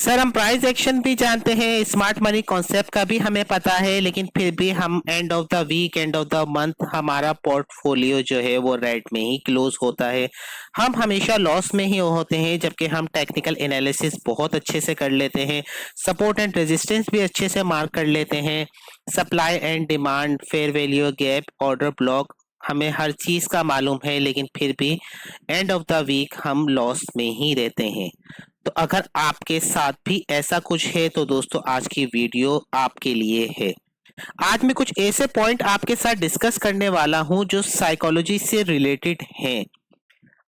Sir हम price action भी जानते हैं, स्मार्ट मनी कॉन्सेप्ट का भी हमें पता है, लेकिन फिर भी हम end of the week, end of the month हमारा पोर्टफोलियो जो है वो रेड में ही क्लोज होता है। हम हमेशा लॉस में ही होते हैं, जबकि हम टेक्निकल एनालिसिस बहुत अच्छे से कर लेते हैं, सपोर्ट एंड रेजिस्टेंस भी अच्छे से मार्क कर लेते हैं, supply and demand, fair value gap, order block, हमें हर चीज का मालूम है, लेकिन फिर भी एंड ऑफ द वीक हम लॉस में ही रहते हैं। तो अगर आपके साथ भी ऐसा कुछ है तो दोस्तों आज की वीडियो आपके लिए है। आज मैं कुछ ऐसे पॉइंट आपके साथ डिस्कस करने वाला हूं जो साइकोलॉजी से रिलेटेड हैं।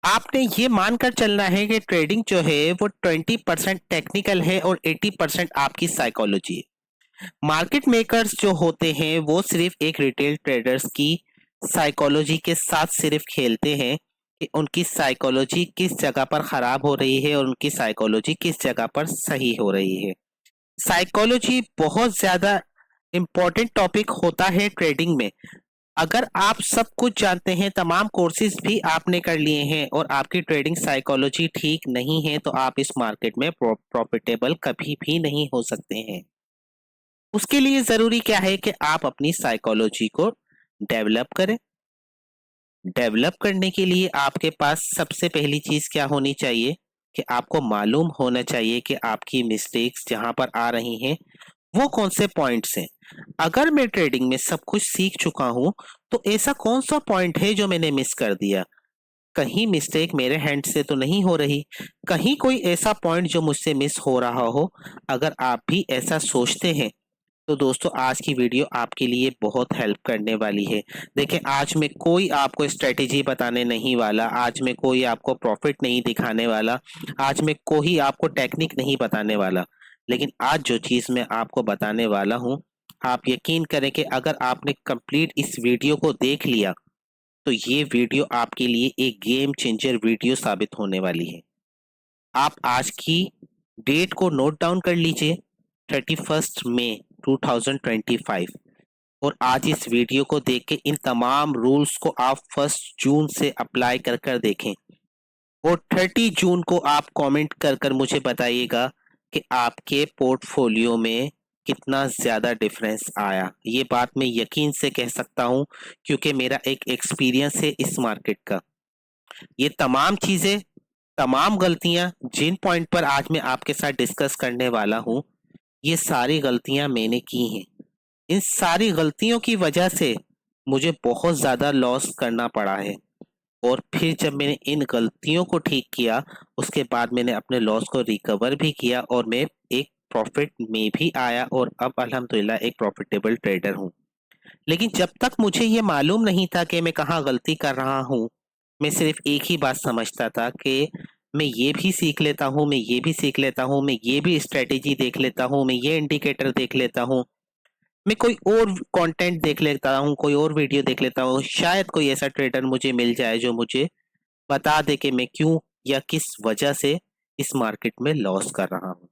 आपने ये मानकर चलना है कि ट्रेडिंग जो है वो 20% टेक्निकल है और 80% आपकी साइकोलॉजी है। मार्केट मेकर्स जो होते हैं वो सिर्फ एक रिटेल ट्रेडर्स की साइकोलॉजी के साथ सिर्फ खेलते हैं कि उनकी साइकोलॉजी किस जगह पर खराब हो रही है और उनकी साइकोलॉजी किस जगह पर सही हो रही है। साइकोलॉजी बहुत ज्यादा इम्पोर्टेंट टॉपिक होता है ट्रेडिंग में। अगर आप सब कुछ जानते हैं, तमाम कोर्सेज भी आपने कर लिए हैं और आपकी ट्रेडिंग साइकोलॉजी ठीक नहीं है, तो आप इस मार्केट में प्रॉफिटेबल कभी भी नहीं हो सकते हैं। उसके लिए जरूरी क्या है कि आप अपनी साइकोलॉजी को डेवलप करें। डेवलप करने के लिए आपके पास सबसे पहली चीज क्या होनी चाहिए कि आपको मालूम होना चाहिए कि आपकी मिस्टेक्स जहां पर आ रही हैं वो कौन से पॉइंट्स हैं। अगर मैं ट्रेडिंग में सब कुछ सीख चुका हूं तो ऐसा कौन सा पॉइंट है जो मैंने मिस कर दिया। कहीं मिस्टेक मेरे हैंड से तो नहीं हो रही, कहीं कोई ऐसा पॉइंट जो मुझसे मिस हो रहा हो। अगर आप भी ऐसा सोचते हैं तो दोस्तों आज की वीडियो आपके लिए बहुत हेल्प करने वाली है। देखिए, आज मैं कोई आपको स्ट्रेटेजी बताने नहीं वाला, आज मैं कोई आपको प्रॉफिट नहीं दिखाने वाला, आज मैं कोई आपको टेक्निक नहीं बताने वाला, लेकिन आज जो चीज मैं आपको बताने वाला हूँ, आप यकीन करें कि अगर आपने कंप्लीट इस वीडियो को देख लिया तो ये वीडियो आपके लिए एक गेम चेंजर वीडियो साबित होने वाली है। आप आज की डेट को नोट डाउन कर लीजिए, 31 मई 2025, और आज इस वीडियो को देख के इन तमाम रूल्स को आप 1 जून से अप्लाई कर कर देखें और 30 जून को आप कमेंट कर कर मुझे बताइएगा कि आपके पोर्टफोलियो में कितना ज्यादा डिफरेंस आया। ये बात मैं यकीन से कह सकता हूँ क्योंकि मेरा एक एक्सपीरियंस है इस मार्केट का। ये तमाम चीजें, तमाम गलतियां जिन पॉइंट पर आज मैं आपके साथ डिस्कस करने वाला हूं, ये सारी गलतियां मैंने की हैं। इन सारी गलतियों की वजह से मुझे बहुत ज्यादा लॉस करना पड़ा है, और फिर जब मैंने इन गलतियों को ठीक किया उसके बाद मैंने अपने लॉस को रिकवर भी किया और मैं एक प्रॉफिट में भी आया और अब अल्हम्दुलिल्लाह एक प्रॉफिटेबल ट्रेडर हूँ। लेकिन जब तक मुझे ये मालूम नहीं था कि मैं कहाँ गलती कर रहा हूँ, मैं सिर्फ एक ही बात समझता था कि मैं ये भी सीख लेता हूँ, मैं ये भी सीख लेता हूँ, मैं ये भी स्ट्रेटेजी देख लेता हूँ, मैं ये इंडिकेटर देख लेता हूँ, मैं कोई और कंटेंट देख लेता हूँ, कोई और वीडियो देख लेता हूँ, शायद कोई ऐसा ट्रेडर मुझे मिल जाए जो मुझे बता दे कि मैं क्यों या किस वजह से इस मार्केट में लॉस कर रहा हूँ।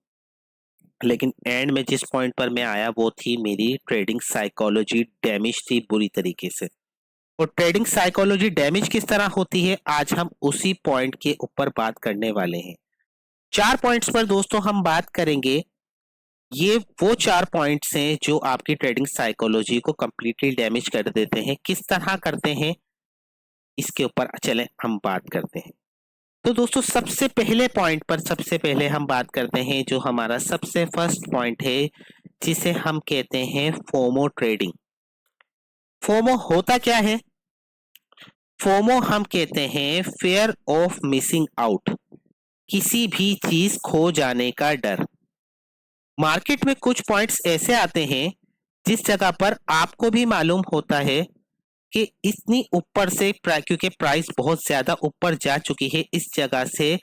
लेकिन एंड में जिस पॉइंट पर मैं आया वो थी मेरी ट्रेडिंग साइकोलॉजी डैमेज थी बुरी तरीके से। और ट्रेडिंग साइकोलॉजी डैमेज किस तरह होती है, आज हम उसी पॉइंट के ऊपर बात करने वाले हैं। 4 पॉइंट्स पर दोस्तों हम बात करेंगे। ये वो 4 पॉइंट्स हैं जो आपकी ट्रेडिंग साइकोलॉजी को कंप्लीटली डैमेज कर देते हैं। किस तरह करते हैं इसके ऊपर चलें हम बात करते हैं। तो दोस्तों सबसे पहले पॉइंट पर सबसे पहले हम बात करते हैं जो हमारा सबसे फर्स्ट पॉइंट है, जिसे हम कहते हैं फोमो ट्रेडिंग। फोमो होता क्या है? फोमो हम कहते हैं फेयर ऑफ मिसिंग आउट, किसी भी चीज खो जाने का डर। मार्केट में कुछ पॉइंट्स ऐसे आते हैं जिस जगह पर आपको भी मालूम होता है कि इतनी ऊपर से क्योंकि प्राइस बहुत ज्यादा ऊपर जा चुकी है, इस जगह से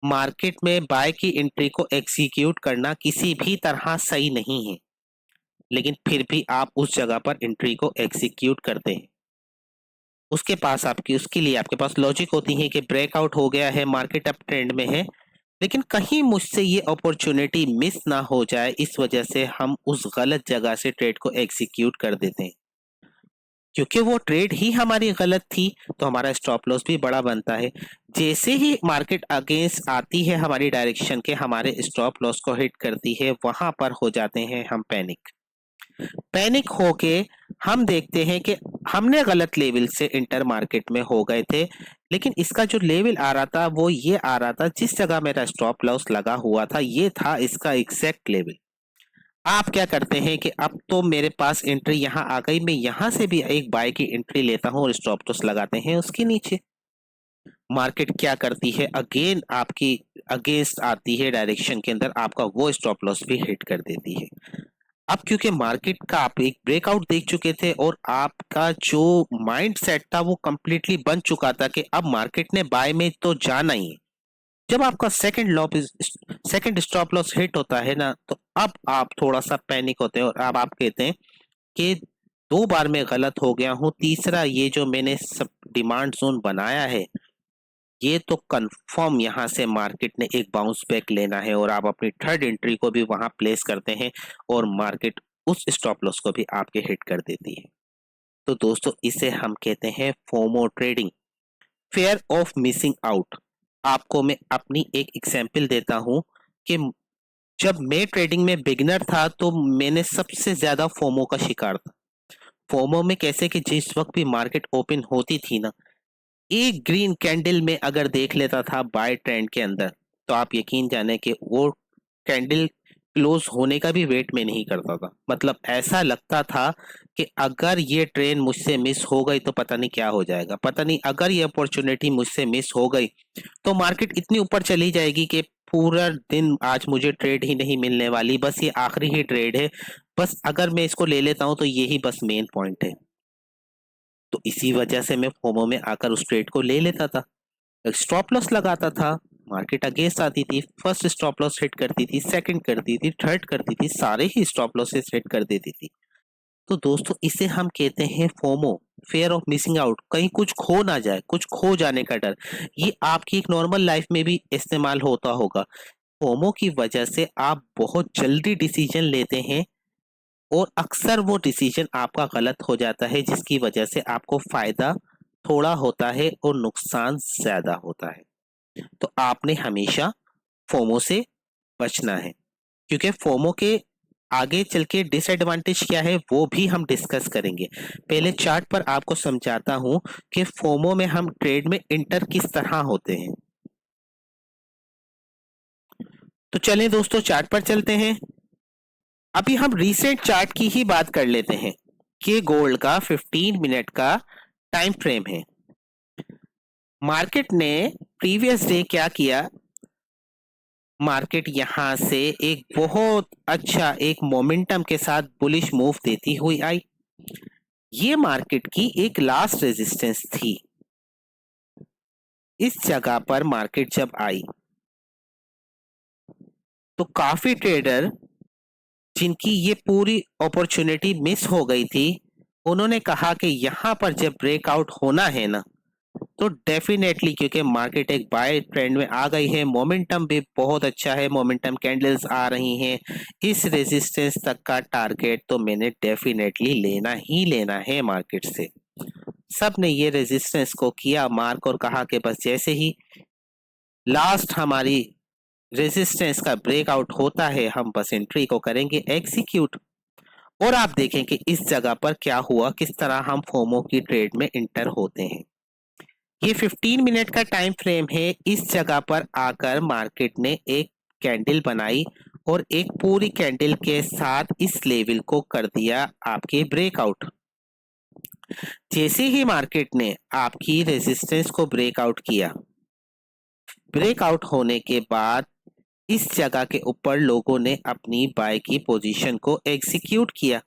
मार्केट में बाय की एंट्री को एग्जीक्यूट करना किसी भी तरह सही नहीं है, लेकिन फिर भी आप उस जगह पर एंट्री को एग्जीक्यूट करते हैं। उसके पास आपकी उसके लिए आपके पास लॉजिक होती है कि ब्रेकआउट हो गया है, मार्केट अप ट्रेंड में है, लेकिन कहीं मुझसे ये अपॉर्चुनिटी मिस ना हो जाए, इस वजह से हम उस गलत जगह से ट्रेड को एग्जीक्यूट कर देते हैं। क्योंकि वो ट्रेड ही हमारी गलत थी तो हमारा स्टॉप लॉस भी बड़ा बनता है। जैसे ही मार्केट अगेंस्ट आती है हमारी डायरेक्शन के, हमारे स्टॉप लॉस को हिट करती है, वहां पर हो जाते हैं हम पैनिक। पैनिक होके हम देखते हैं कि हमने गलत लेवल से इंटर मार्केट में हो गए थे, लेकिन इसका जो लेवल आ रहा था वो ये आ रहा था, जिस जगह मेरा स्टॉप लॉस लगा हुआ था ये था इसका एग्जैक्ट लेवल। आप क्या करते हैं कि अब तो मेरे पास एंट्री यहाँ आ गई, मैं यहाँ से भी एक बाय की एंट्री लेता हूँ और स्टॉप लॉस लगाते हैं उसके नीचे। मार्केट क्या करती है, अगेन आपकी अगेंस्ट आती है डायरेक्शन के अंदर, आपका वो स्टॉप लॉस भी हिट कर देती है। अब क्योंकि मार्केट का आप एक ब्रेकआउट देख चुके थे और आपका जो माइंड सेट था वो कंप्लीटली बन चुका था कि अब मार्केट ने बाय में तो जाना ही है। जब आपका सेकंड स्टॉप लॉस हिट होता है ना, तो अब आप थोड़ा सा पैनिक होते हैं और अब आप कहते हैं कि 2 बार मैं गलत हो गया हूँ, तीसरा ये जो मैंने सब डिमांड जोन बनाया है ये तो कंफर्म यहाँ से मार्केट ने एक बाउंस बैक लेना है, और आप अपनी थर्ड एंट्री को भी वहां प्लेस करते हैं और मार्केट उस स्टॉप लॉस को भी आपके हिट कर देती है। तो दोस्तों इसे हम कहते हैं FOMO trading, fair of missing out. आपको मैं अपनी एक एग्जांपल देता हूं कि जब मैं ट्रेडिंग में बिगिनर था तो मैंने सबसे ज्यादा फोमो का शिकार था। फोमो में कैसे कि जिस वक्त भी मार्केट ओपन होती थी ना, एक ग्रीन कैंडल में अगर देख लेता था बाय ट्रेंड के अंदर, तो आप यकीन जाने कि वो कैंडल क्लोज होने का भी वेट में नहीं करता था। मतलब ऐसा लगता था कि अगर ये ट्रेन मुझसे मिस हो गई तो पता नहीं क्या हो जाएगा, पता नहीं अगर ये अपॉर्चुनिटी मुझसे मिस हो गई तो मार्केट इतनी ऊपर चली जाएगी कि पूरा दिन आज मुझे ट्रेड ही नहीं मिलने वाली, बस ये आखिरी ही ट्रेड है, बस अगर मैं इसको ले लेता हूं तो यही बस मेन पॉइंट है। तो इसी वजह से मैं फोमो में आकर उस ट्रेड को ले लेता था, स्टॉप लॉस लगाता था। मार्केट अगेंस्ट आती थी, फर्स्ट स्टॉप लॉस हिट करती थी, सेकंड करती थी, थर्ड करती थी, सारे ही स्टॉप लॉसेस हिट कर देती थी। तो दोस्तों इसे हम कहते हैं FOMO, fair of missing out. कहीं कुछ खो ना जाए, कुछ खो जाने का डर। ये आपकी एक नॉर्मल लाइफ में भी इस्तेमाल होता होगा। फोमो की वजह से आप बहुत जल्दी डिसीजन लेते हैं और अक्सर वो डिसीजन आपका गलत हो जाता है, जिसकी वजह से आपको फायदा थोड़ा होता है और नुकसान ज्यादा होता है। तो आपने हमेशा फोमो से बचना है, क्योंकि फोमो के आगे चल के डिसएडवांटेज क्या है वो भी हम डिस्कस करेंगे। पहले चार्ट पर आपको समझाता हूं कि फोमो में हम ट्रेड में इंटर किस तरह होते हैं। तो चलें दोस्तों चार्ट पर चलते हैं। अभी हम रीसेंट चार्ट की ही बात कर लेते हैं कि गोल्ड का 15 मिनट का टाइम फ्रेम है। मार्केट ने प्रीवियस डे क्या किया, मार्केट यहां से एक बहुत अच्छा एक मोमेंटम के साथ बुलिश मूव देती हुई आई। ये मार्केट की एक लास्ट रेजिस्टेंस थी। इस जगह पर मार्केट जब आई तो काफी ट्रेडर जिनकी ये पूरी अपॉर्चुनिटी मिस हो गई थी, उन्होंने कहा कि यहां पर जब ब्रेकआउट होना है ना, तो डेफिनेटली क्योंकि मार्केट एक बाय ट्रेंड में आ गई है, मोमेंटम भी बहुत अच्छा है, मोमेंटम कैंडल्स आ रही हैं, इस रेजिस्टेंस तक का टारगेट तो मैंने डेफिनेटली लेना ही लेना है मार्केट से। सब ने ये रेजिस्टेंस को किया मार्क और कहा कि बस जैसे ही लास्ट हमारी रेजिस्टेंस का ब्रेकआउट होता है हम बस एंट्री को करेंगे एग्जीक्यूट। और आप देखें कि इस जगह पर क्या हुआ, किस तरह हम फोमो की ट्रेड में इंटर होते हैं। ये 15 मिनट का टाइम फ्रेम है। इस जगह पर आकर मार्केट ने एक कैंडल बनाई और एक पूरी कैंडल के साथ इस लेवल को कर दिया आपके ब्रेकआउट। जैसे ही मार्केट ने आपकी रेजिस्टेंस को ब्रेकआउट किया, ब्रेकआउट होने के बाद इस जगह के ऊपर लोगों ने अपनी बाय की पोजीशन को एग्जीक्यूट किया,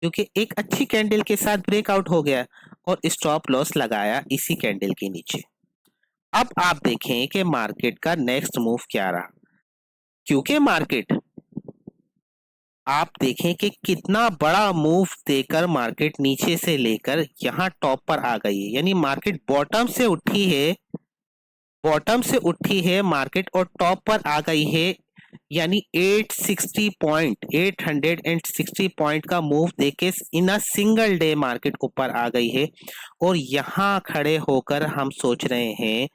क्योंकि एक अच्छी कैंडल के साथ ब्रेकआउट हो गया और स्टॉप लॉस लगाया इसी कैंडल के नीचे। अब आप देखें कि मार्केट का नेक्स्ट मूव क्या रहा, क्योंकि मार्केट आप देखें कि कितना बड़ा मूव देकर मार्केट नीचे से लेकर यहाँ टॉप पर आ गई है। यानी मार्केट बॉटम से उठी है, बॉटम से उठी है मार्केट और टॉप पर आ गई है यानी 860 पॉइंट का मूव देके इन अ सिंगल डे मार्केट ऊपर आ गई है। और यहाँ खड़े होकर हम सोच रहे हैं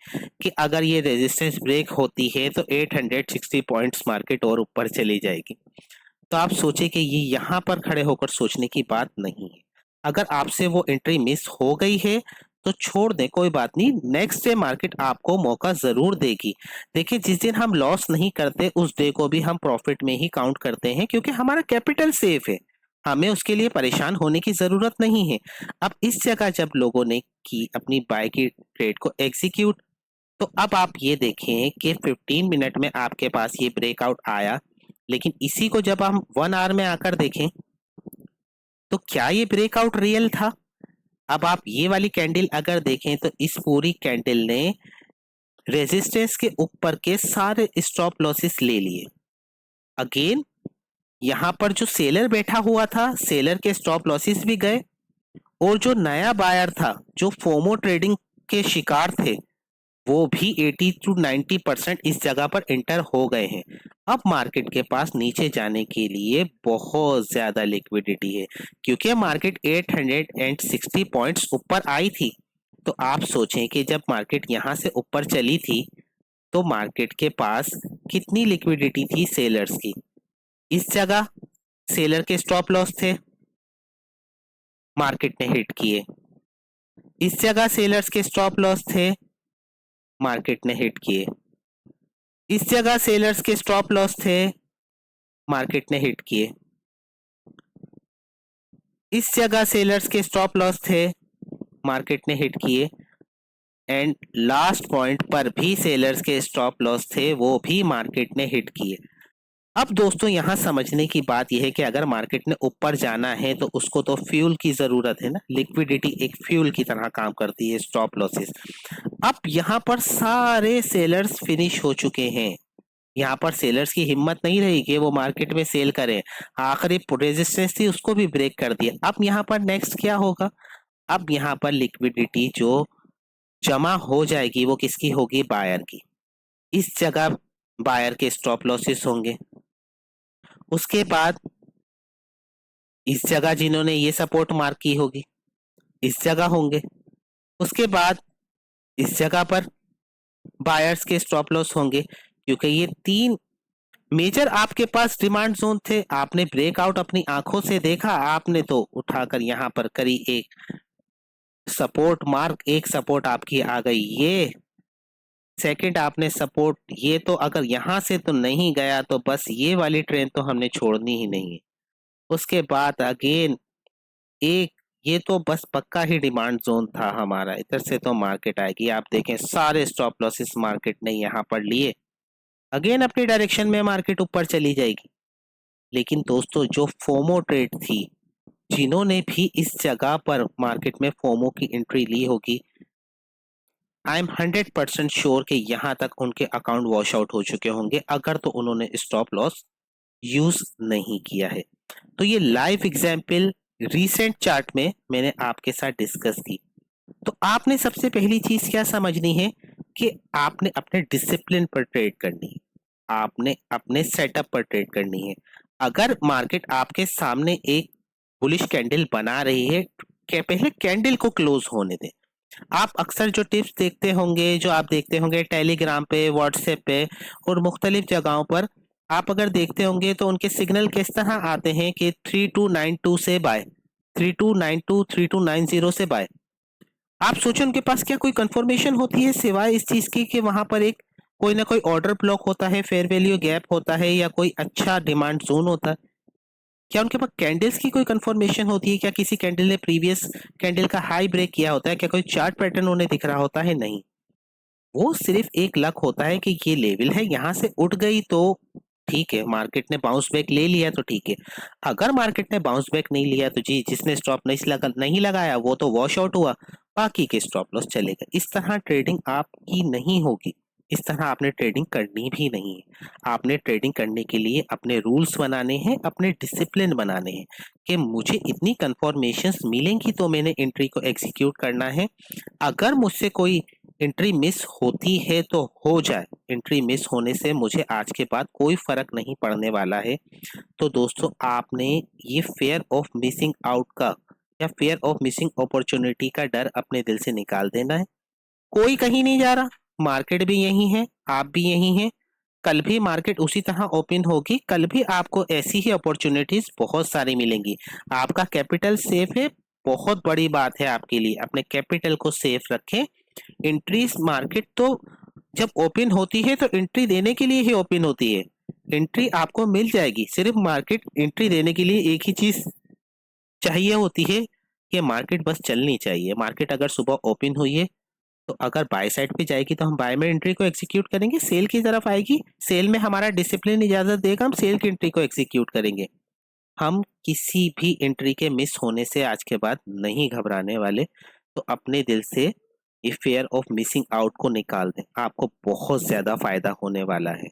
कि अगर ये रेजिस्टेंस ब्रेक होती है तो 860 पॉइंट्स मार्केट और ऊपर चली जाएगी। तो आप सोचे कि ये यहाँ पर खड़े होकर सोचने की बात नहीं है। अगर आपसे वो एंट्री मिस हो गई है तो छोड़ दें, कोई बात नहीं, नेक्स्ट डे मार्केट आपको मौका जरूर देगी। देखिए, जिस दिन हम लॉस नहीं करते उस डे को भी हम प्रॉफिट में ही काउंट करते हैं, क्योंकि हमारा कैपिटल सेफ है, हमें उसके लिए परेशान होने की जरूरत नहीं है। अब इस जगह जब लोगों ने की अपनी बाय की ट्रेड को एग्जीक्यूट, तो अब आप ये देखें कि 15 मिनट में आपके पास ये ब्रेकआउट आया, लेकिन इसी को जब हम 1 आवर में आकर देखें तो क्या ये ब्रेकआउट रियल था? अब आप ये वाली कैंडल अगर देखें तो इस पूरी कैंडल ने रेजिस्टेंस के ऊपर के सारे स्टॉप लॉसेस ले लिए। अगेन यहाँ पर जो सेलर बैठा हुआ था, सेलर के स्टॉप लॉसेस भी गए, और जो नया बायर था, जो फोमो ट्रेडिंग के शिकार थे, वो भी 80 to 90% इस जगह पर एंटर हो गए हैं। अब मार्केट के पास नीचे जाने के लिए बहुत ज्यादा लिक्विडिटी है, क्योंकि मार्केट 860 पॉइंट्स ऊपर आई थी। तो आप सोचें कि जब मार्केट यहां से ऊपर चली थी तो मार्केट के पास कितनी लिक्विडिटी थी सेलर्स की। इस जगह सेलर के स्टॉप लॉस थे, मार्केट ने हिट किए। इस जगह सेलर्स के स्टॉप लॉस थे, मार्केट ने हिट किए। इस जगह सेलर्स के स्टॉप लॉस थे, मार्केट ने हिट किए। इस जगह सेलर्स के स्टॉप लॉस थे, मार्केट ने हिट किए। एंड लास्ट पॉइंट पर भी सेलर्स के स्टॉप लॉस थे, वो भी मार्केट ने हिट किए। अब दोस्तों, यहाँ समझने की बात यह है कि अगर मार्केट ने ऊपर जाना है तो उसको तो फ्यूल की जरूरत है ना, लिक्विडिटी एक फ्यूल की तरह काम करती है, स्टॉप लॉसेस। अब यहाँ पर सारे सेलर्स फिनिश हो चुके हैं, यहाँ पर सेलर्स की हिम्मत नहीं रही कि वो मार्केट में सेल करें, आखिरी रेजिस्टेंस थी उसको भी ब्रेक कर दिया। अब यहाँ पर नेक्स्ट क्या होगा? अब यहाँ पर लिक्विडिटी जो जमा हो जाएगी वो किसकी होगी? बायर की। इस जगह बायर के स्टॉप लॉसेस होंगे। उसके बाद इस जगह जिन्होंने ये सपोर्ट मार्क की होगी, इस जगह होंगे। उसके बाद इस जगह पर बायर्स के स्टॉप लॉस होंगे, क्योंकि ये 3 मेजर आपके पास डिमांड जोन थे। आपने ब्रेकआउट अपनी आंखों से देखा, आपने तो उठाकर यहाँ पर करी एक सपोर्ट मार्क, एक सपोर्ट आपकी आ गई ये। सेकंड आपने सपोर्ट, ये तो अगर यहाँ से तो नहीं गया तो बस ये वाली ट्रेन तो हमने छोड़नी ही नहीं है। उसके बाद अगेन एक, ये तो बस पक्का ही डिमांड जोन था हमारा, इधर से तो मार्केट आएगी। आप देखें सारे स्टॉप लॉसेस मार्केट ने यहाँ पर लिए, अगेन अपनी डायरेक्शन में मार्केट ऊपर चली जाएगी। लेकिन दोस्तों, जो फोमो ट्रेड थी, जिन्होंने भी इस जगह पर मार्केट में फोमो की एंट्री ली होगी, आई एम 100% श्योर कि यहाँ तक उनके अकाउंट वॉश आउट हो चुके होंगे, अगर तो उन्होंने स्टॉप लॉस यूज नहीं किया है। तो ये लाइव एग्जाम्पल रीसेंट चार्ट में मैंने आपके साथ डिस्कस की। तो आपने सबसे पहली चीज क्या समझनी है कि आपने अपने डिसिप्लिन पर ट्रेड करनी है, आपने अपने सेटअप पर ट्रेड करनी है। अगर मार्केट आपके सामने एक बुलिश कैंडल बना रही है, पहले कैंडल को क्लोज होने दें। आप अक्सर जो टिप्स देखते होंगे, जो आप देखते होंगे टेलीग्राम पे, व्हाट्सएप पे और मुख्तलिफ जगहों पर, आप अगर देखते होंगे तो उनके सिग्नल किस तरह आते हैं कि 3292 से बाय, 3292 3290 से बाय। आप सोचो उनके पास क्या कोई कंफर्मेशन होती है सिवाय इस चीज की कि वहां पर एक कोई ना कोई ऑर्डर ब्लॉक होता है, फेयर वैल्यू गैप होता है, या कोई अच्छा डिमांड जोन होता है? क्या उनके पास कैंडल्स की कोई कंफर्मेशन होती है? क्या किसी कैंडल ने प्रीवियस कैंडल का हाई ब्रेक किया होता है? क्या कोई चार्ट पैटर्न उन्हें दिख रहा होता है? नहीं, वो सिर्फ एक लक होता है कि ये लेवल है, यहाँ से उठ गई तो ठीक है, मार्केट ने बाउंस बैक ले लिया तो ठीक है। अगर मार्केट ने बाउंस बैक नहीं लिया तो जी, जिसने स्टॉप नहीं लगाया वो तो वॉश आउट हुआ, बाकी के स्टॉप लॉस चलेगा। इस तरह ट्रेडिंग आपकी नहीं होगी, इस तरह आपने ट्रेडिंग करनी भी नहीं है। आपने ट्रेडिंग करने के लिए अपने रूल्स बनाने हैं, अपने डिसिप्लिन बनाने हैं कि मुझे इतनी कंफर्मेशंस मिलेंगी तो मैंने एंट्री को एग्जीक्यूट करना है। अगर मुझसे कोई एंट्री मिस होती है तो हो जाए, एंट्री मिस होने से मुझे आज के बाद कोई फर्क नहीं पड़ने वाला है। तो दोस्तों आपने ये फेयर ऑफ मिसिंग आउट का या फेयर ऑफ मिसिंग अपॉर्चुनिटी का डर अपने दिल से निकाल देना है। कोई कहीं नहीं जा रहा, मार्केट भी यही है, आप भी यही हैं। कल भी मार्केट उसी तरह ओपन होगी, कल भी आपको ऐसी ही अपॉर्चुनिटीज बहुत सारी मिलेंगी। आपका कैपिटल सेफ है, बहुत बड़ी बात है आपके लिए, अपने कैपिटल को सेफ रखें। एंट्रीज मार्केट तो जब ओपन होती है तो एंट्री देने के लिए ही ओपन होती है, एंट्री आपको मिल जाएगी। सिर्फ मार्केट एंट्री देने के लिए एक ही चीज चाहिए होती है कि मार्केट बस चलनी चाहिए। मार्केट अगर सुबह ओपन हुई है तो अगर बाय साइड पे जाएगी तो हम बाय में एंट्री को एग्जीक्यूट करेंगे, सेल की तरफ आएगी, सेल में हमारा डिसिप्लिन इजाजत देगा, हम सेल की एंट्री को एग्जीक्यूट करेंगे। हम किसी भी एंट्री के मिस होने से आज के बाद नहीं घबराने वाले। तो अपने दिल से ये फेयर ऑफ मिसिंग आउट को निकाल दें, आपको बहुत ज्यादा फायदा होने वाला है।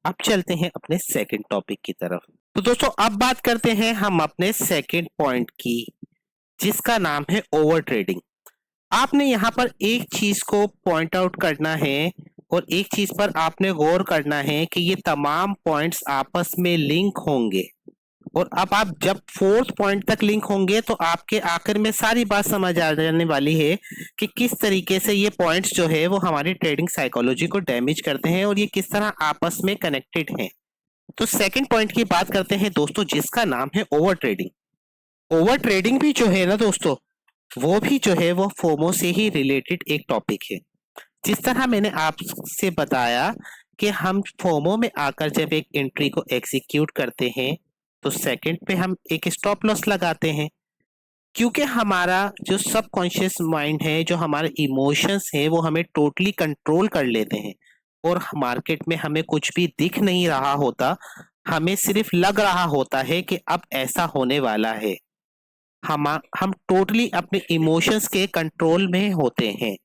अब चलते हैं अपने सेकंड टॉपिक की तरफ। तो दोस्तों अब बात करते हैं हम अपने सेकंड पॉइंट की, जिसका नाम है ओवर ट्रेडिंग। आपने यहाँ पर एक चीज को पॉइंट आउट करना है और एक चीज पर आपने गौर करना है कि ये तमाम पॉइंट्स आपस में लिंक होंगे। और अब आप जब फोर्थ पॉइंट तक लिंक होंगे तो आपके आखिर में सारी बात समझ आ जाने वाली है कि किस तरीके से ये पॉइंट्स जो है वो हमारी ट्रेडिंग साइकोलॉजी को डैमेज करते हैं और ये किस तरह आपस में कनेक्टेड हैं। तो सेकंड पॉइंट की बात करते हैं दोस्तों, जिसका नाम है ओवर ट्रेडिंग। ओवर ट्रेडिंग भी जो है ना दोस्तों, वो भी जो है वो फोमो से ही रिलेटेड एक टॉपिक है। जिस तरह मैंने आपसे बताया कि हम फोमो में आकर जब एक एंट्री को एग्जीक्यूट करते हैं तो सेकंड पे हम एक स्टॉप लॉस लगाते हैं, क्योंकि हमारा जो सबकॉन्शियस माइंड है, जो हमारे इमोशंस हैं, वो हमें टोटली कंट्रोल कर लेते हैं। और मार्केट में हमें कुछ भी दिख नहीं रहा होता, हमें सिर्फ लग रहा होता है कि अब ऐसा होने वाला है। हम टोटली अपने इमोशंस के कंट्रोल में होते हैं।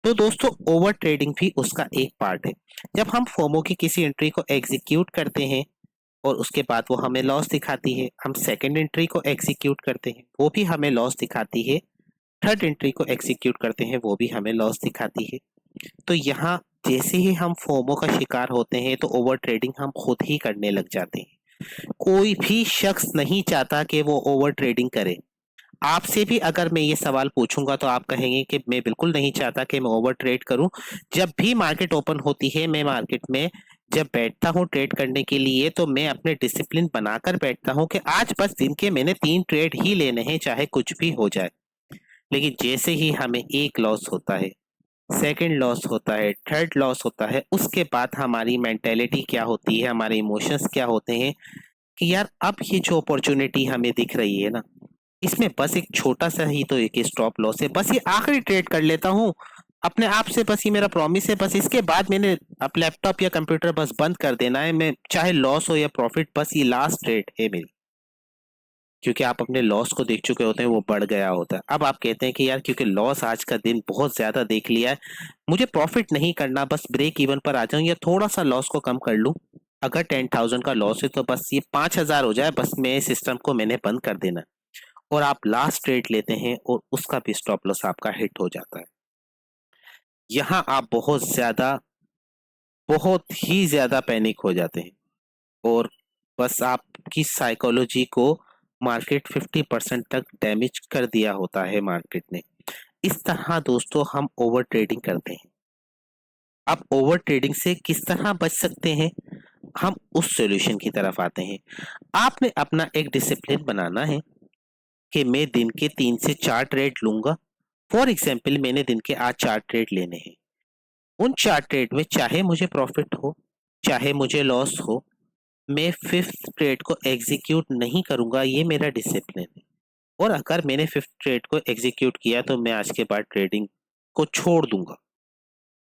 तो दोस्तों ओवर ट्रेडिंग भी उसका एक पार्ट है। जब हम फोमो की किसी एंट्री को एग्जीक्यूट करते हैं और उसके बाद वो हमें लॉस दिखाती है, हम सेकंड एंट्री को एग्जीक्यूट करते हैं, वो भी हमें लॉस दिखाती है, थर्ड एंट्री को एग्जीक्यूट करते हैं, वो भी हमें लॉस दिखाती है। तो यहाँ जैसे ही हम फोमो का शिकार होते हैं तो ओवर ट्रेडिंग हम खुद ही करने लग जाते हैं। कोई भी शख्स नहीं चाहता कि वो ओवर ट्रेडिंग करे। आपसे भी अगर मैं ये सवाल पूछूंगा तो आप कहेंगे कि मैं बिल्कुल नहीं चाहता कि मैं ओवर ट्रेड करूं। जब भी मार्केट ओपन होती है, मैं मार्केट में जब बैठता हूं ट्रेड करने के लिए, तो मैं अपने डिसिप्लिन बनाकर बैठता हूं कि आज बस दिन के मैंने 3 ट्रेड ही लेने हैं, चाहे कुछ भी हो जाए। लेकिन जैसे ही हमें एक लॉस होता है, सेकंड लॉस होता है, थर्ड लॉस होता है, उसके बाद हमारी मेंटेलिटी क्या होती है, हमारे इमोशंस क्या होते हैं कि यार अब ये जो अपॉर्चुनिटी हमें दिख रही है ना, इसमें बस एक छोटा सा ही तो एक स्टॉप लॉस है, बस ये आखिरी ट्रेड कर लेता हूँ अपने आप से, बस ये मेरा प्रॉमिस है, बस इसके बाद मैंने अब लैपटॉप या कंप्यूटर बस बंद कर देना है, मैं चाहे लॉस हो या प्रॉफिट, बस ये लास्ट ट्रेड है मेरी। क्योंकि आप अपने लॉस को देख चुके होते हैं, वो बढ़ गया होता है। अब आप कहते हैं कि यार क्योंकि लॉस आज का दिन बहुत ज्यादा देख लिया है, मुझे प्रॉफिट नहीं करना, बस ब्रेक इवन पर आ जाऊं या थोड़ा सा लॉस को कम कर लूं। अगर 10,000 का लॉस है तो बस ये 5,000 हो जाए, बस मैं सिस्टम को मैंने बंद कर देना। और आप लास्ट ट्रेड लेते हैं और उसका भी स्टॉप लॉस आपका हिट हो जाता है। यहाँ आप बहुत ही ज्यादा पैनिक हो जाते हैं और बस आपकी साइकोलॉजी को मार्केट 50% तक डैमेज कर दिया होता है मार्केट ने। इस तरह दोस्तों हम ओवर ट्रेडिंग करते हैं। अब ओवर ट्रेडिंग से किस तरह बच सकते हैं, हम उस सॉल्यूशन की तरफ आते हैं। आपने अपना एक डिसिप्लिन बनाना है कि मैं दिन के 3 से 4 ट्रेड लूंगा। फॉर एग्जाम्पल मैंने दिन के आज 4 ट्रेड लेने हैं। उन 4 ट्रेड में चाहे मुझे प्रॉफिट हो चाहे मुझे लॉस हो, मैं फिफ्थ ट्रेड को एग्जीक्यूट नहीं करूंगा, ये मेरा डिसिप्लिन है। और अगर मैंने फिफ्थ ट्रेड को एग्जीक्यूट किया तो मैं आज के बाद ट्रेडिंग को छोड़ दूंगा।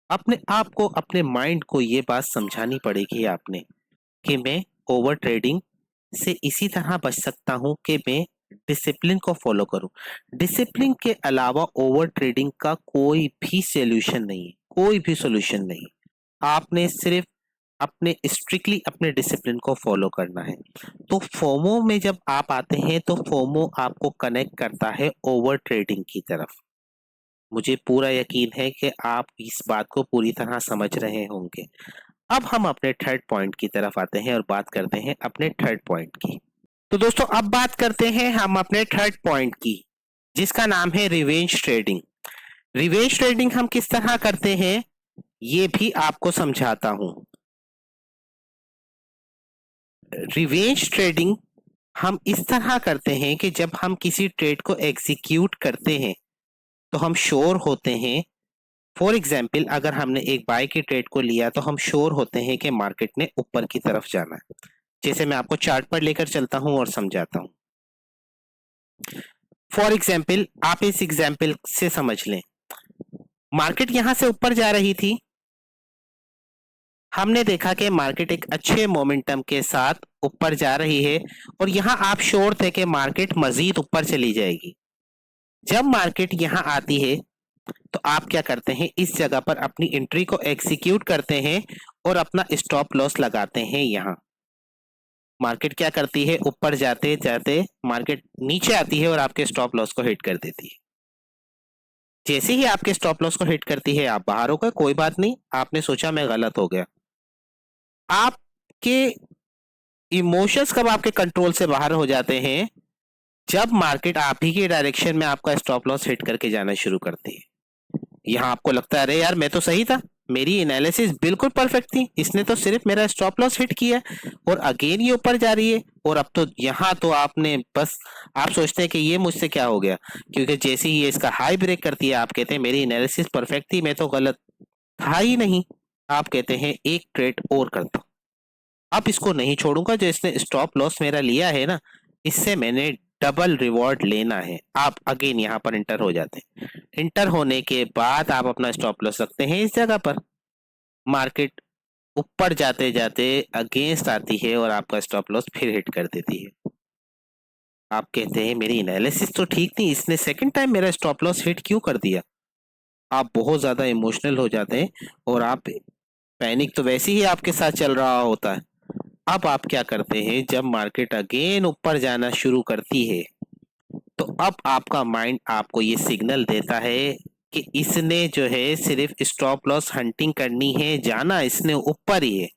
अपने आप को, अपने माइंड को ये बात समझानी पड़ेगी आपने कि मैं ओवर ट्रेडिंग से इसी तरह बच सकता हूं कि मैं डिसिप्लिन को फॉलो करूं। डिसिप्लिन के अलावा ओवर ट्रेडिंग का कोई भी सॉल्यूशन नहीं है, कोई भी सॉल्यूशन नहीं। आपने सिर्फ अपने स्ट्रिक्टली अपने डिसिप्लिन को फॉलो करना है। तो फोमो में जब आप आते हैं तो फोमो आपको कनेक्ट करता है ओवर ट्रेडिंग की तरफ। मुझे पूरा यकीन है कि आप इस बात को पूरी तरह समझ रहे होंगे। अब हम अपने थर्ड पॉइंट की तरफ आते हैं और बात करते हैं अपने थर्ड पॉइंट की। तो दोस्तों अब बात करते हैं हम अपने थर्ड पॉइंट की, जिसका नाम है रिवेंज ट्रेडिंग। रिवेंज ट्रेडिंग हम किस तरह करते हैं ये भी आपको समझाता हूं। रिवेंज ट्रेडिंग हम इस तरह करते हैं कि जब हम किसी ट्रेड को एग्जीक्यूट करते हैं तो हम श्योर होते हैं। फॉर एग्जाम्पल, अगर हमने एक बाय की ट्रेड को लिया तो हम श्योर होते हैं कि मार्केट ने ऊपर की तरफ जाना है। जैसे मैं आपको चार्ट पर लेकर चलता हूं और समझाता हूं। फॉर एग्जाम्पल, आप इस एग्जाम्पल से समझ लें, मार्केट यहां से ऊपर जा रही थी। हमने देखा कि मार्केट एक अच्छे मोमेंटम के साथ ऊपर जा रही है और यहां आप श्योर थे कि मार्केट मजीद ऊपर चली जाएगी। जब मार्केट यहां आती है तो आप क्या करते हैं, इस जगह पर अपनी एंट्री को एग्जीक्यूट करते हैं और अपना स्टॉप लॉस लगाते हैं। यहां मार्केट क्या करती है, ऊपर जाते जाते मार्केट नीचे आती है और आपके स्टॉप लॉस को हिट कर देती है। जैसे ही आपके स्टॉप लॉस को हिट करती है आप बाहर हो गए, कोई बात नहीं, आपने सोचा मैं गलत हो गया। आपके इमोशंस कब आपके कंट्रोल से बाहर हो जाते हैं, जब मार्केट आप ही के डायरेक्शन में आपका स्टॉप लॉस हिट करके जाना शुरू करती है। यहाँ आपको लगता है अरे यार मैं तो सही था, मेरी एनालिसिस बिल्कुल परफेक्ट थी, इसने तो सिर्फ मेरा स्टॉप लॉस हिट किया और अगेन ये ऊपर जा रही है। और अब तो यहाँ तो आपने बस, आप सोचते हैं कि ये मुझसे क्या हो गया, क्योंकि जैसे ही ये इसका हाई ब्रेक करती है आप कहते हैं मेरी एनालिसिस परफेक्ट थी, मैं तो गलत था ही नहीं। आप कहते हैं एक ट्रेड और करता हूं, अब इसको नहीं छोड़ूंगा, जो इसने स्टॉप लॉस मेरा लिया है ना, इससे मैंने डबल रिवॉर्ड लेना है। आप अगेन यहाँ पर इंटर हो जाते हैं। इंटर होने के बाद आप अपना स्टॉप लॉस रखते हैं इस जगह पर। मार्केट ऊपर जाते जाते अगेंस्ट आती है और आपका स्टॉप लॉस फिर हिट कर देती है। आप कहते हैं मेरी एनालिसिस तो ठीक थी, इसने सेकंड टाइम मेरा स्टॉप लॉस हिट क्यों कर दिया। आप बहुत ज्यादा इमोशनल हो जाते हैं और आप, पैनिक तो वैसे ही आपके साथ चल रहा होता है। अब आप क्या करते हैं, जब मार्केट अगेन ऊपर जाना शुरू करती है तो अब आपका माइंड आपको ये सिग्नल देता है कि इसने जो है सिर्फ स्टॉप लॉस हंटिंग करनी है, जाना इसने ऊपर ही है।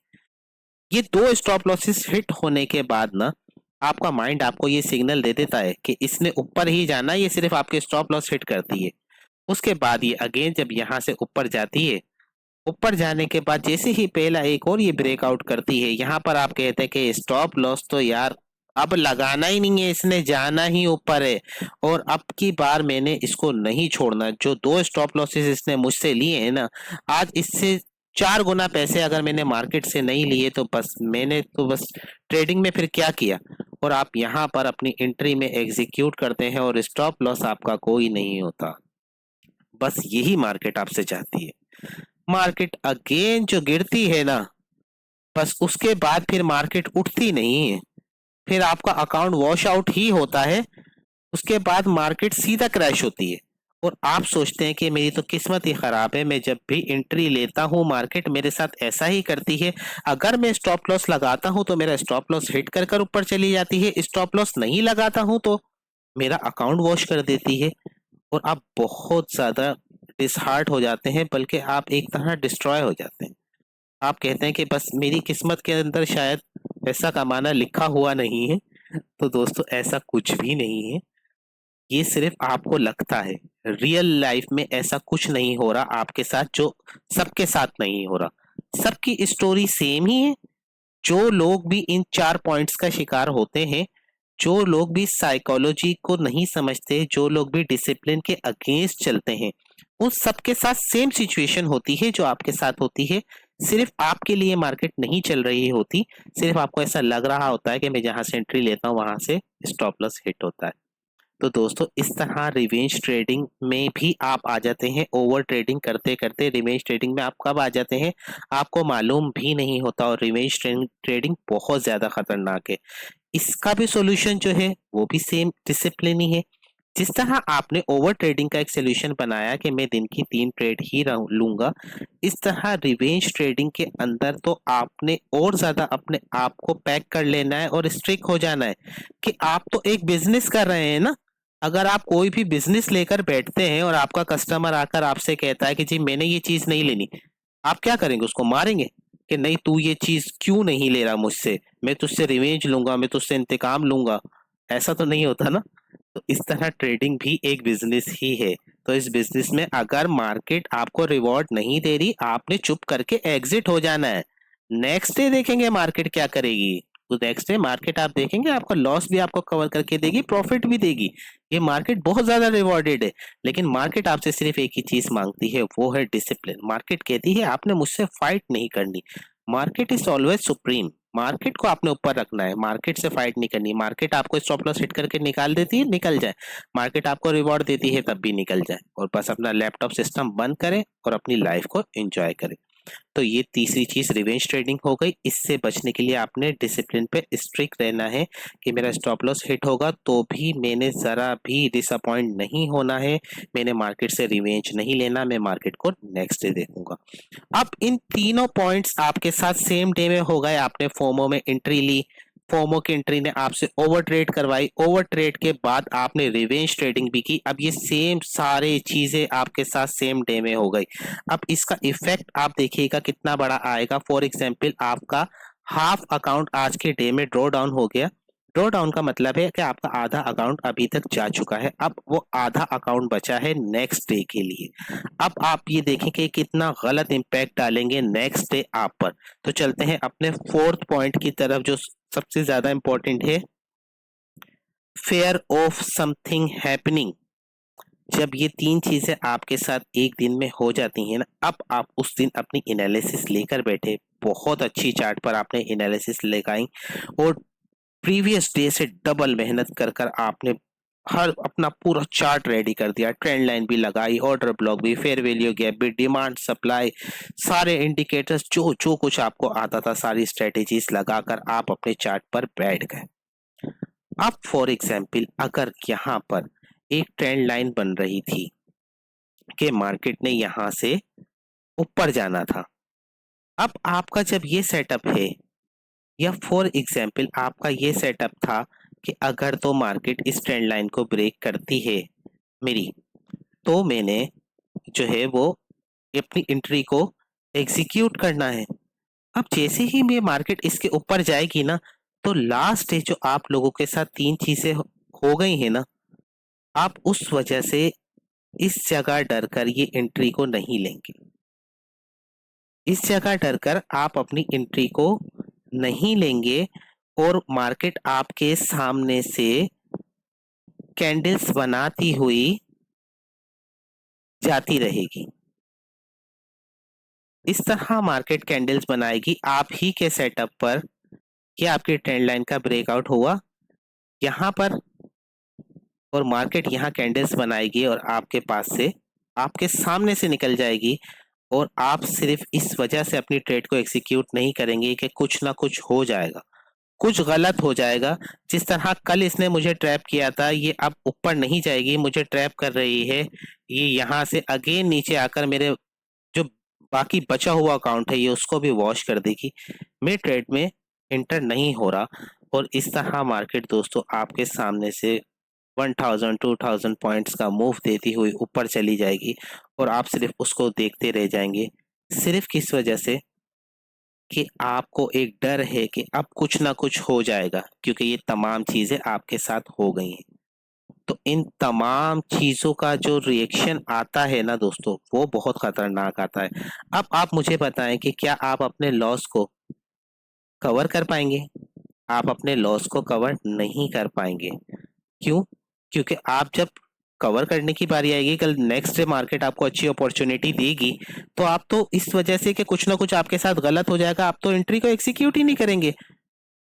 ये दो स्टॉप लॉसेस हिट होने के बाद ना आपका माइंड आपको ये सिग्नल दे देता है कि इसने ऊपर ही जाना, ये सिर्फ आपके स्टॉप लॉस हिट करती है। उसके बाद ये अगेन जब यहाँ से ऊपर जाती है, ऊपर जाने के बाद जैसे ही पहला एक और ये ब्रेकआउट करती है, यहाँ पर आप कहते हैं कि स्टॉप लॉस तो यार अब लगाना ही नहीं है, इसने जाना ही ऊपर है और अब की बार मैंने इसको नहीं छोड़ना। जो दो स्टॉप लॉसेस इसने मुझसे लिए हैं ना, आज इससे 4 गुना पैसे अगर मैंने मार्केट से नहीं लिए तो बस मैंने तो बस ट्रेडिंग में फिर क्या किया। और आप यहाँ पर अपनी एंट्री में एग्जीक्यूट करते हैं और स्टॉप लॉस आपका कोई नहीं होता। बस यही मार्केट आपसे चाहती है। मार्केट अगेन जो गिरती है ना, बस उसके बाद फिर मार्केट उठती नहीं है, फिर आपका अकाउंट वॉश आउट ही होता है। उसके बाद मार्केट सीधा क्रैश होती है और आप सोचते हैं कि मेरी तो किस्मत ही खराब है, मैं जब भी एंट्री लेता हूँ मार्केट मेरे साथ ऐसा ही करती है। अगर मैं स्टॉप लॉस लगाता हूँ तो मेरा स्टॉप लॉस हिट कर कर ऊपर चली जाती है, स्टॉप लॉस नहीं लगाता हूँ तो मेरा अकाउंट वॉश कर देती है। और आप बहुत ज्यादा डिसहार्ट हो जाते हैं, बल्कि आप एक तरह डिस्ट्रॉय हो जाते हैं। आप कहते हैं कि बस मेरी किस्मत के अंदर शायद पैसा कमाना लिखा हुआ नहीं है। तो दोस्तों ऐसा कुछ भी नहीं है, ये सिर्फ आपको लगता है। रियल लाइफ में ऐसा कुछ नहीं हो रहा आपके साथ जो सबके साथ नहीं हो रहा। सबकी स्टोरी सेम ही है। जो लोग भी इन 4 पॉइंट्स का शिकार होते हैं, जो लोग भी साइकोलॉजी को नहीं समझते, जो लोग भी डिसिप्लिन के अगेंस्ट चलते हैं, उन सबके साथ सेम सिचुएशन होती है जो आपके साथ होती है। सिर्फ आपके लिए मार्केट नहीं चल रही होती, सिर्फ आपको ऐसा लग रहा होता है कि मैं जहां से एंट्री लेता हूँ वहां से स्टॉप लॉस हिट होता है। तो दोस्तों इस तरह रिवेंज ट्रेडिंग में भी आप आ जाते हैं। ओवर ट्रेडिंग करते करते रिवेंज ट्रेडिंग में आप कब आ जाते हैं आपको मालूम भी नहीं होता। और रिवेंज ट्रेडिंग बहुत ज्यादा खतरनाक है। इसका भी सॉल्यूशन जो है वो भी सेम डिसिप्लिन ही है। जिस तरह आपने ओवर ट्रेडिंग का एक सोल्यूशन बनाया कि मैं दिन की 3 ट्रेड ही लूंगा, इस तरह रिवेंज ट्रेडिंग के अंदर तो आपने और ज्यादा अपने आप को पैक कर लेना है और स्ट्रिक हो जाना है कि आप तो एक बिजनेस कर रहे हैं ना, अगर आप कोई भी बिजनेस लेकर बैठते हैं और आपका कस्टमर आकर आपसे कहता है कि जी मैंने ये चीज नहीं लेनी, आप क्या करेंगे? उसको मारेंगे कि नहीं तू ये चीज क्यों नहीं ले रहा मुझसे, मैं तुझसे रिवेंज लूंगा, मैं तुझसे इंतकाम लूंगा? ऐसा तो नहीं होता ना। तो इस तरह ट्रेडिंग भी एक बिजनेस ही है। तो इस बिजनेस में अगर मार्केट आपको रिवॉर्ड नहीं दे रही, आपने चुप करके एग्जिट हो जाना है। नेक्स्ट डे देखेंगे मार्केट क्या करेगी। तो नेक्स्ट डे मार्केट आप देखेंगे आपका लॉस भी आपको कवर करके देगी, प्रॉफिट भी देगी। ये मार्केट बहुत ज्यादा रिवॉर्डेड है। लेकिन मार्केट आपसे सिर्फ एक ही चीज मांगती है, वो है डिसिप्लिन। मार्केट कहती है आपने मुझसे फाइट नहीं करनी। Market is always supreme. Market को आपने ऊपर रखना है, मार्केट से फाइट नहीं करनी। मार्केट आपको स्टॉप लॉस हिट करके निकाल देती है, निकल जाए। मार्केट आपको रिवॉर्ड देती है, तब भी निकल जाए। और बस अपना लैपटॉप सिस्टम बंद करें और अपनी लाइफ को एंजॉय करें। तो ये तीसरी चीज रिवेंज ट्रेडिंग हो गई। इससे बचने के लिए आपने डिसिप्लिन पे स्ट्रिक्ट रहना है कि मेरा स्टॉप लॉस हिट होगा तो भी मैंने जरा भी डिसअपॉइंट नहीं होना है। मैंने मार्केट से रिवेंज नहीं लेना, मैं मार्केट को नेक्स्ट डे देखूंगा। अब इन तीनों पॉइंट्स आपके साथ सेम डे में हो गए। आपने फोमो में एंट्री ली, फोमो की एंट्री ने आपसे ओवर ट्रेड करवाई, ओवर ट्रेड के बाद आपने रिवेंज ट्रेडिंग भी की। अब ये सेम सारे चीजें आपके साथ सेम डे में हो गई। अब इसका इफेक्ट आप देखिएगा कितना बड़ा आएगा। फॉर एग्जाम्पल आपका हाफ अकाउंट आज के डे में ड्रॉ डाउन हो गया। ड्रॉ डाउन का मतलब है कि आपका आधा अकाउंट अभी तक जा चुका है, अब वो आधा अकाउंट बचा है नेक्स्ट डे के लिए। अब आप ये देखें कि कितना गलत इंपैक्ट डालेंगे नेक्स्ट डे आप पर। तो चलते हैं अपने फोर्थ पॉइंट की तरफ, जो सबसे ज्यादा इंपॉर्टेंट है, फेयर ऑफ समथिंग हैपनिंग। जब ये तीन चीजें आपके साथ एक दिन में हो जाती हैं ना, अब आप उस दिन अपनी एनालिसिस लेकर बैठे, बहुत अच्छी चार्ट पर आपने एनालिसिस लगाई और प्रीवियस डे से डबल मेहनत कर कर आपने हर अपना पूरा चार्ट रेडी कर दिया, ट्रेंड लाइन भी लगाई, ऑर्डर ब्लॉक भी, फेयर वैल्यू गैप भी, डिमांड सप्लाई, सारे इंडिकेटर्स जो जो कुछ आपको आता था, सारी स्ट्रेटेजीज लगाकर आप अपने चार्ट पर बैठ गए। अब फॉर एग्जाम्पल अगर यहाँ पर एक ट्रेंड लाइन बन रही थी कि मार्केट ने यहाँ से ऊपर जाना था। अब आपका जब ये सेटअप है, या फॉर एग्जाम्पल आपका ये सेटअप था कि अगर तो मार्केट इस ट्रेंड लाइन को ब्रेक करती है मेरी, तो मैंने जो है वो अपनी एंट्री को एग्जीक्यूट करना है। अब जैसे ही मैं मार्केट इसके ऊपर जाएगी ना, तो लास्ट डे जो आप लोगों के साथ तीन चीजें हो गई है ना, आप उस वजह से इस जगह डर कर ये एंट्री को नहीं लेंगे। इस जगह डर कर आप अपनी एंट्री को नहीं लेंगे और मार्केट आपके सामने से कैंडल्स बनाती हुई जाती रहेगी। इस तरह मार्केट कैंडल्स बनाएगी आप ही के सेटअप पर कि आपकी ट्रेंड लाइन का ब्रेकआउट हुआ यहाँ पर, और मार्केट यहाँ कैंडल्स बनाएगी और आपके पास से, आपके सामने से निकल जाएगी। और आप सिर्फ इस वजह से अपनी ट्रेड को एग्जीक्यूट नहीं करेंगे कि कुछ ना कुछ हो जाएगा, कुछ गलत हो जाएगा। जिस तरह कल इसने मुझे ट्रैप किया था, ये अब ऊपर नहीं जाएगी, मुझे ट्रैप कर रही है, ये यहाँ से अगेन नीचे आकर मेरे जो बाकी बचा हुआ अकाउंट है ये उसको भी वॉश कर देगी। मैं ट्रेड में इंटर नहीं हो रहा। और इस तरह मार्केट दोस्तों आपके सामने से 1000 2000 पॉइंट्स का मूव देती हुई ऊपर चली जाएगी और आप सिर्फ उसको देखते रह जाएंगे। सिर्फ किस वजह से कि आपको एक डर है कि अब कुछ ना कुछ हो जाएगा, क्योंकि ये तमाम चीजें आपके साथ हो गई हैं। तो इन तमाम चीजों का जो रिएक्शन आता है ना दोस्तों, वो बहुत खतरनाक आता है। अब आप मुझे बताएं कि क्या आप अपने लॉस को कवर कर पाएंगे? आप अपने लॉस को कवर नहीं कर पाएंगे। क्यों? क्योंकि आप जब कवर करने की बारी आएगी, कल नेक्स्ट डे मार्केट आपको अच्छी अपॉर्चुनिटी देगी, तो आप तो इस वजह से कि कुछ ना कुछ आपके साथ गलत हो जाएगा, आप तो एंट्री को एग्जीक्यूट ही नहीं करेंगे।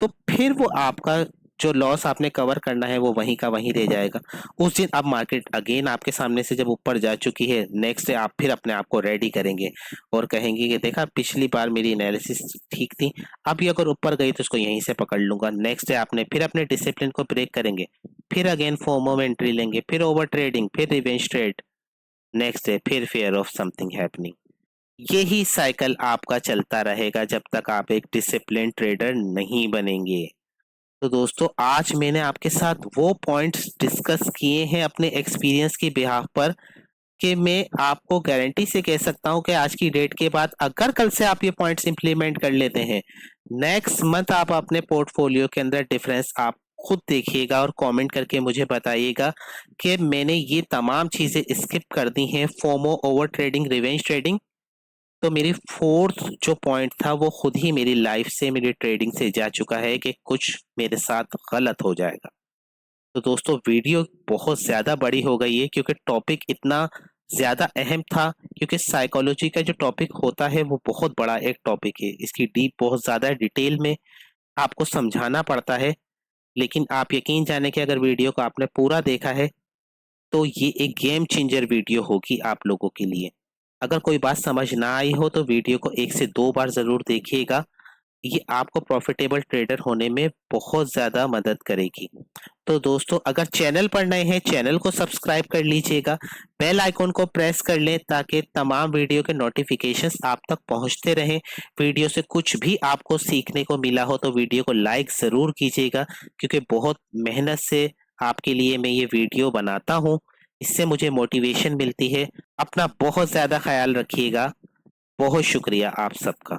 तो फिर वो आपका जो लॉस आपने कवर करना है वो वहीं का वहीं रह जाएगा। उस दिन अब मार्केट अगेन आपके सामने से जब ऊपर जा चुकी है, नेक्स्ट डे आप फिर अपने आप को रेडी करेंगे और कहेंगे कि देखा पिछली बार मेरी एनालिसिस ठीक थी, अब ये अगर ऊपर गई तो उसको यहीं से पकड़ लूंगा। नेक्स्ट डे आपने फिर अपने डिसिप्लिन को ब्रेक करेंगे, फिर अगेन फोमो में एंट्री लेंगे, फिर ओवर ट्रेडिंग, फिर रिवेंज ट्रेड, नेक्स्ट डे फिर फेयर ऑफ समथिंग हैपनिंग। यही साइकिल आपका चलता रहेगा जब तक आप एक डिसिप्लिन ट्रेडर नहीं बनेंगे। तो दोस्तों आज मैंने आपके साथ वो पॉइंट्स डिस्कस किए हैं अपने एक्सपीरियंस की बिहाफ पर कि मैं आपको गारंटी से कह सकता हूं कि आज की डेट के बाद अगर कल से आप ये पॉइंट्स इंप्लीमेंट कर लेते हैं, नेक्स्ट मंथ आप अपने पोर्टफोलियो के अंदर डिफरेंस आप खुद देखिएगा और कमेंट करके मुझे बताइएगा कि मैंने ये तमाम चीजें स्किप कर दी हैं, FOMO, over trading, revenge trading. तो मेरी फोर्थ जो पॉइंट था वो खुद ही मेरी लाइफ से, मेरी ट्रेडिंग से जा चुका है कि कुछ मेरे साथ गलत हो जाएगा। तो दोस्तों वीडियो बहुत ज़्यादा बड़ी हो गई है क्योंकि टॉपिक इतना ज़्यादा अहम था, क्योंकि साइकोलॉजी का जो टॉपिक होता है वो बहुत बड़ा एक टॉपिक है, इसकी डीप बहुत ज़्यादा डिटेल में आपको समझाना पड़ता है। लेकिन आप यकीन जाने कि अगर वीडियो को आपने पूरा देखा है तो ये एक गेम चेंजर वीडियो होगी आप लोगों के लिए। अगर कोई बात समझ ना आई हो तो वीडियो को 1 से 2 बार ज़रूर देखिएगा, ये आपको प्रॉफिटेबल ट्रेडर होने में बहुत ज़्यादा मदद करेगी। तो दोस्तों अगर चैनल पर नए हैं, चैनल को सब्सक्राइब कर लीजिएगा, बेल आइकॉन को प्रेस कर लें ताकि तमाम वीडियो के नोटिफिकेशंस आप तक पहुंचते रहें। वीडियो से कुछ भी आपको सीखने को मिला हो तो वीडियो को लाइक ज़रूर कीजिएगा, क्योंकि बहुत मेहनत से आपके लिए मैं ये वीडियो बनाता हूँ, इससे मुझे मोटिवेशन मिलती है। अपना बहुत ज़्यादा ख्याल रखिएगा। बहुत शुक्रिया आप सबका।